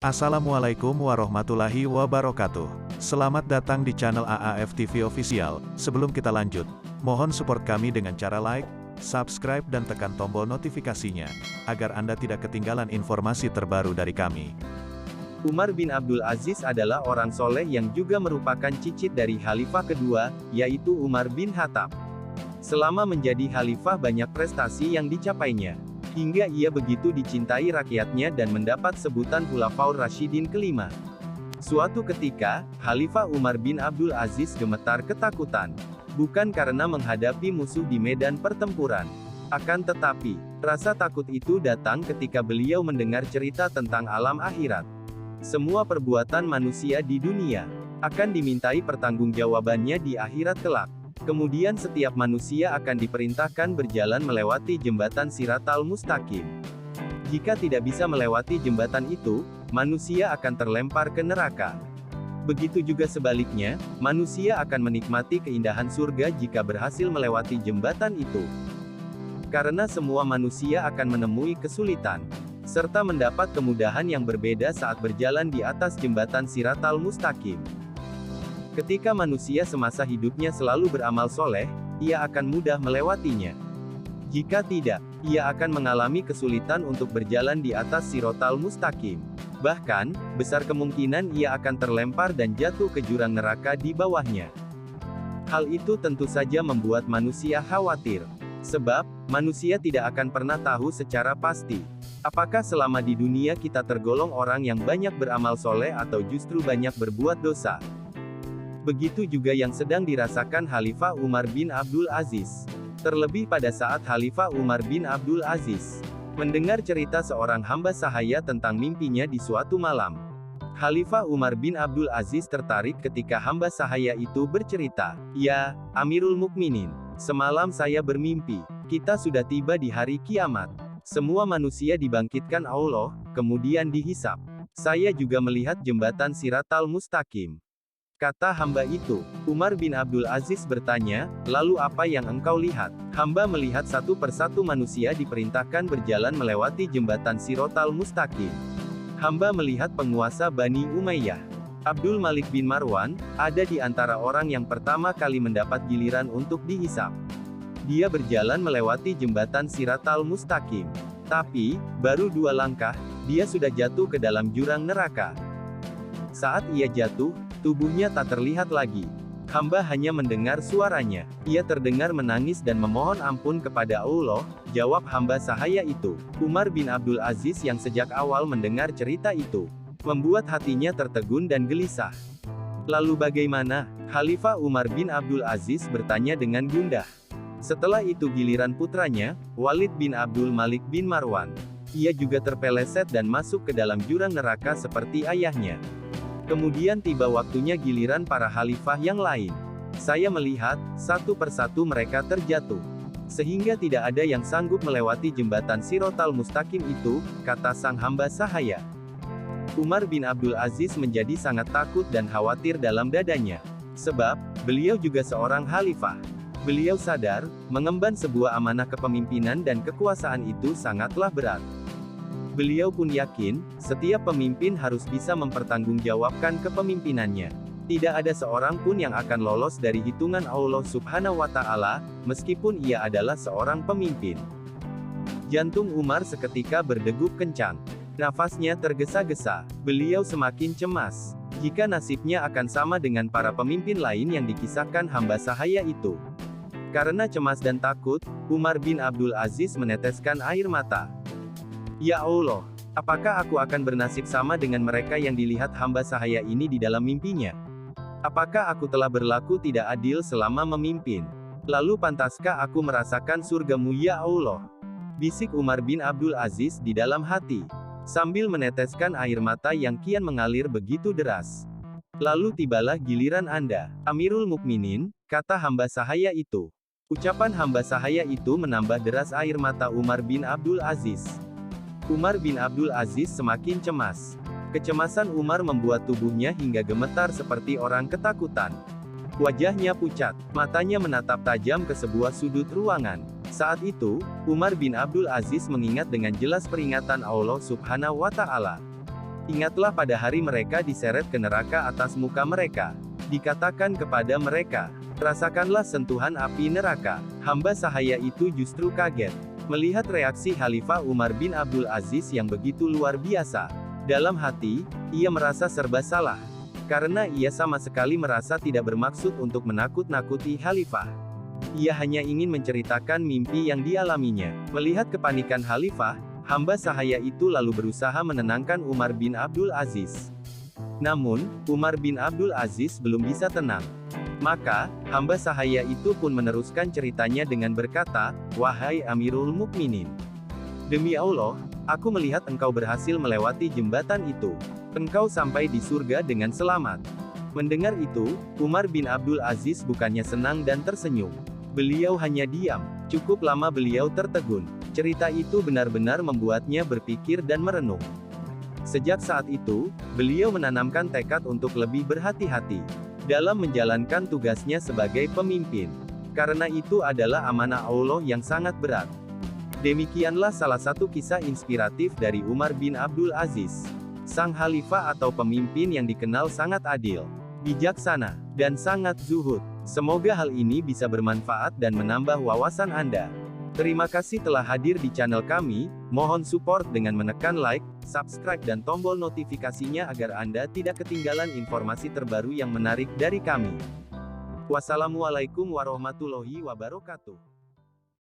Assalamualaikum warahmatullahi wabarakatuh. Selamat datang di channel AAF TV Official. Sebelum kita lanjut, mohon support kami dengan cara like, subscribe dan tekan tombol notifikasinya, agar Anda tidak ketinggalan informasi terbaru dari kami. Umar bin Abdul Aziz adalah orang soleh yang juga merupakan cicit dari Khalifah kedua, yaitu Umar bin Khattab. Selama menjadi Khalifah banyak prestasi yang dicapainya, hingga ia begitu dicintai rakyatnya dan mendapat sebutan Khulafaur Rasyidin kelima. Suatu ketika, Khalifah Umar bin Abdul Aziz gemetar ketakutan. Bukan karena menghadapi musuh di medan pertempuran. Akan tetapi, rasa takut itu datang ketika beliau mendengar cerita tentang alam akhirat. Semua perbuatan manusia di dunia akan dimintai pertanggungjawabannya di akhirat kelak. Kemudian setiap manusia akan diperintahkan berjalan melewati jembatan Siratal Mustaqim. Jika tidak bisa melewati jembatan itu, manusia akan terlempar ke neraka. Begitu juga sebaliknya, manusia akan menikmati keindahan surga jika berhasil melewati jembatan itu. Karena semua manusia akan menemui kesulitan, serta mendapat kemudahan yang berbeda saat berjalan di atas jembatan Siratal Mustaqim. Ketika manusia semasa hidupnya selalu beramal soleh, ia akan mudah melewatinya. Jika tidak, ia akan mengalami kesulitan untuk berjalan di atas Siratal Mustaqim. Bahkan, besar kemungkinan ia akan terlempar dan jatuh ke jurang neraka di bawahnya. Hal itu tentu saja membuat manusia khawatir. Sebab, manusia tidak akan pernah tahu secara pasti, apakah selama di dunia kita tergolong orang yang banyak beramal soleh atau justru banyak berbuat dosa. Begitu juga yang sedang dirasakan Khalifah Umar bin Abdul Aziz. Terlebih pada saat Khalifah Umar bin Abdul Aziz mendengar cerita seorang hamba sahaya tentang mimpinya di suatu malam. Khalifah Umar bin Abdul Aziz tertarik ketika hamba sahaya itu bercerita, "Ya, Amirul Mukminin, semalam saya bermimpi, kita sudah tiba di hari kiamat. Semua manusia dibangkitkan Allah, kemudian dihisap. Saya juga melihat jembatan Siratal Mustaqim." Kata hamba itu. Umar bin Abdul Aziz bertanya, "Lalu apa yang engkau lihat?" Hamba melihat satu persatu manusia diperintahkan berjalan melewati jembatan Siratal Mustaqim. Hamba melihat penguasa Bani Umayyah, Abdul Malik bin Marwan, ada di antara orang yang pertama kali mendapat giliran untuk dihisap. Dia berjalan melewati jembatan Siratal Mustaqim. Tapi, baru 2 langkah, dia sudah jatuh ke dalam jurang neraka. Saat ia jatuh, tubuhnya tak terlihat lagi. Hamba hanya mendengar suaranya. Ia terdengar menangis dan memohon ampun kepada Allah. Jawab hamba sahaya itu. Umar bin Abdul Aziz yang sejak awal mendengar cerita itu, membuat hatinya tertegun dan gelisah. Lalu bagaimana? Khalifah Umar bin Abdul Aziz bertanya dengan gundah. Setelah itu giliran putranya, Walid bin Abdul Malik bin Marwan. Ia juga terpeleset dan masuk ke dalam jurang neraka seperti ayahnya. Kemudian tiba waktunya giliran para khalifah yang lain. Saya melihat, satu persatu mereka terjatuh. Sehingga tidak ada yang sanggup melewati jembatan Siratal Mustaqim itu, kata sang hamba sahaya. Umar bin Abdul Aziz menjadi sangat takut dan khawatir dalam dadanya. Sebab, beliau juga seorang khalifah. Beliau sadar, mengemban sebuah amanah kepemimpinan dan kekuasaan itu sangatlah berat. Beliau pun yakin, setiap pemimpin harus bisa mempertanggungjawabkan kepemimpinannya. Tidak ada seorang pun yang akan lolos dari hitungan Allah Subhanahu wa Ta'ala, meskipun ia adalah seorang pemimpin. Jantung Umar seketika berdegup kencang. Nafasnya tergesa-gesa. Beliau semakin cemas. Jika nasibnya akan sama dengan para pemimpin lain yang dikisahkan hamba sahaya itu. Karena cemas dan takut, Umar bin Abdul Aziz meneteskan air mata. Ya Allah, apakah aku akan bernasib sama dengan mereka yang dilihat hamba sahaya ini di dalam mimpinya? Apakah aku telah berlaku tidak adil selama memimpin? Lalu pantaskah aku merasakan surgamu ya Allah? Bisik Umar bin Abdul Aziz di dalam hati, sambil meneteskan air mata yang kian mengalir begitu deras. Lalu tibalah giliran Anda, Amirul Mukminin, kata hamba sahaya itu. Ucapan hamba sahaya itu menambah deras air mata Umar bin Abdul Aziz. Umar bin Abdul Aziz semakin cemas. Kecemasan Umar membuat tubuhnya hingga gemetar seperti orang ketakutan. Wajahnya pucat, matanya menatap tajam ke sebuah sudut ruangan. Saat itu, Umar bin Abdul Aziz mengingat dengan jelas peringatan Allah Subhanahu wa Ta'ala. Ingatlah pada hari mereka diseret ke neraka atas muka mereka. Dikatakan kepada mereka, rasakanlah sentuhan api neraka. Hamba sahaya itu justru kaget melihat reaksi Khalifah Umar bin Abdul Aziz yang begitu luar biasa. Dalam hati, ia merasa serba salah. Karena ia sama sekali merasa tidak bermaksud untuk menakut-nakuti Khalifah. Ia hanya ingin menceritakan mimpi yang dialaminya. Melihat kepanikan Khalifah, hamba sahaya itu lalu berusaha menenangkan Umar bin Abdul Aziz. Namun, Umar bin Abdul Aziz belum bisa tenang. Maka, hamba sahaya itu pun meneruskan ceritanya dengan berkata, "Wahai Amirul Mukminin, demi Allah, aku melihat engkau berhasil melewati jembatan itu. Engkau sampai di surga dengan selamat." Mendengar itu, Umar bin Abdul Aziz bukannya senang dan tersenyum. Beliau hanya diam. Cukup lama beliau tertegun. Cerita itu benar-benar membuatnya berpikir dan merenung. Sejak saat itu, beliau menanamkan tekad untuk lebih berhati-hati dalam menjalankan tugasnya sebagai pemimpin. Karena itu adalah amanah Allah yang sangat berat. Demikianlah salah satu kisah inspiratif dari Umar bin Abdul Aziz, sang khalifah atau pemimpin yang dikenal sangat adil, bijaksana, dan sangat zuhud. Semoga hal ini bisa bermanfaat dan menambah wawasan Anda. Terima kasih telah hadir di channel kami. Mohon support dengan menekan like, subscribe dan tombol notifikasinya agar Anda tidak ketinggalan informasi terbaru yang menarik dari kami. Wassalamualaikum warahmatullahi wabarakatuh.